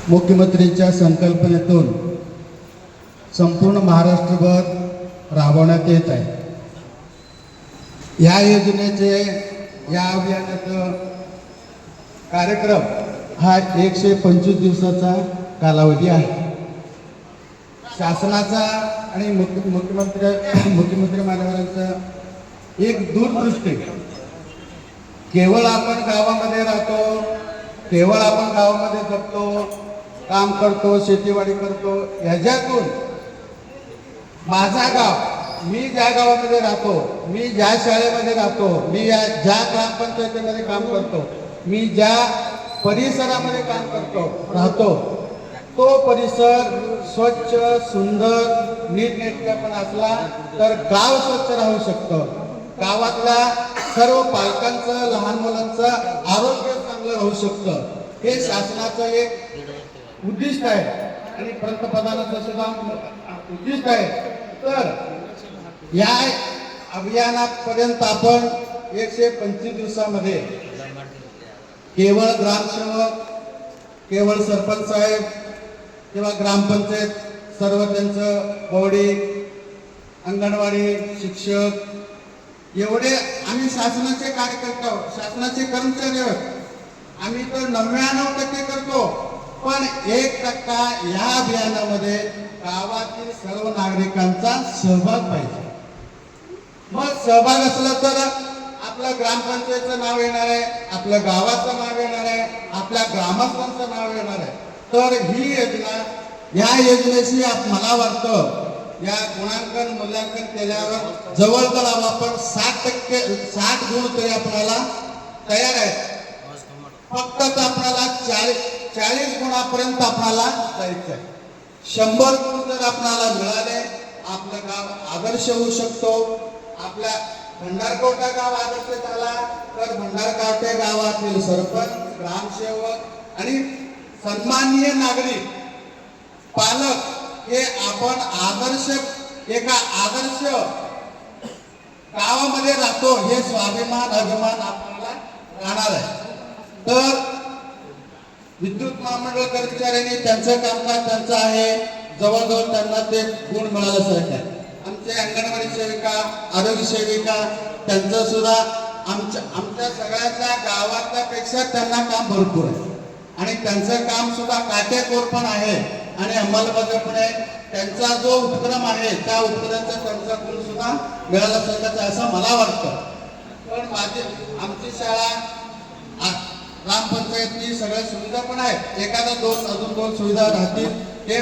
मुख्यमंत्र्यांच्या संकल्पनेतून संपूर्ण महाराष्ट्रभर राबवण्यात येत आहे। या योजनेचे या अभियानाचा कार्यक्रम हा 125 दिवसाचा कालावधी आहे। शासनाचा आणि मुख्यमंत्री मान्यवरांचा एक दूरदृष्टी, केवळ आपण गावामध्ये राहतो, केवळ आपण गावामध्ये जगतो, काम करतो, शेतीवाडी करतो, ह्याच्यातून माझा गाव, मी ज्या गावामध्ये राहतो, मी ज्या शाळेमध्ये राहतो, मी ज्या ग्रामपंचायतीमध्ये काम करतो, मी ज्या परिसरामध्ये काम राहतो, तो परिसर स्वच्छ, सुंदर, नीटनेटकेपण असला तर गाव स्वच्छ राहू शकतं। गावातल्या सर्व पालकांचं, लहान मुलांचं आरोग्य चांगलं राहू शकतं। हे शासनाचं एक उद्दिष्ट आहे आणि पंतप्रधानांचं सुद्धा उद्दिष्ट आहे। तर या अभियानापर्यंत आपण 125 दिवसामध्ये केवळ ग्रामसेवक, केवळ सरपंच साहेब किंवा ग्रामपंचायत, सर्व त्यांचं बॉडी, अंगणवाडी, शिक्षक, एवढे आम्ही शासनाचे कार्यकर्ते आहोत, शासनाचे कर्मचारी आहोत। आम्ही तर 99% करतो, पण 1% या अभियानामध्ये गावातील सर्व नागरिकांचा सहभाग पाहिजे। मग सहभाग असला तर आपलं ग्रामपंचायतचं नाव येणार आहे, आपल्या गावाचं नाव येणार आहे, आपल्या ग्रामस्थांचं नाव येणार आहे। तर ही योजना, या योजनेशी मला वाटतं या गुणांकन मूल्यांकन केल्यावर जवळजवळ आपण 60 गुण तरी आपल्याला तयार आहेत। फक्त आपल्याला 40 गुणापर्यंत आपल्याला जायचं आहे। 100 गुण जर आपल्याला मिळाले, आपलं गाव आदर्श होऊ शकतो। आपल्या भंडारकोटा गाव आदर्श झाला तर भंडारकोटे गावातील सरपंच, ग्रामसेवक आणि सन्माननीय नागरिक, पालक हे आपण आदर्श, एका आदर्श गावामध्ये राहतो, हे स्वाभिमान, अभिमान आपल्याला राहणार आहे। तर विद्युत महामंडळ कर्मचाऱ्यांनी त्यांचं कामकाज त्यांचं आहे, जवळजवळ त्यांना ते गुण मिळाल्यासारखे आहे। आमचे अंगणवाडी सेविका, आरोग्य सेविका, त्यांचं सुद्धा आमच्या सगळ्याच्या गावातल्या पेक्षा त्यांना काम भरपूर आहे आणि त्यांचं काम सुद्धा काटेकोर पण आहे आणि अंमलबजावणी आहे। त्यांचा जो उपक्रम आहे त्या उपक्रमाचा त्यांचा गुण सुद्धा मिळाल्यासारखाच आहे असं मला वाटतं। पण आमची शाळा ग्रामपंचायतनी सगळ्या सुविधा पण आहेत, एखादा अजून दोन सुविधा राहतील, ते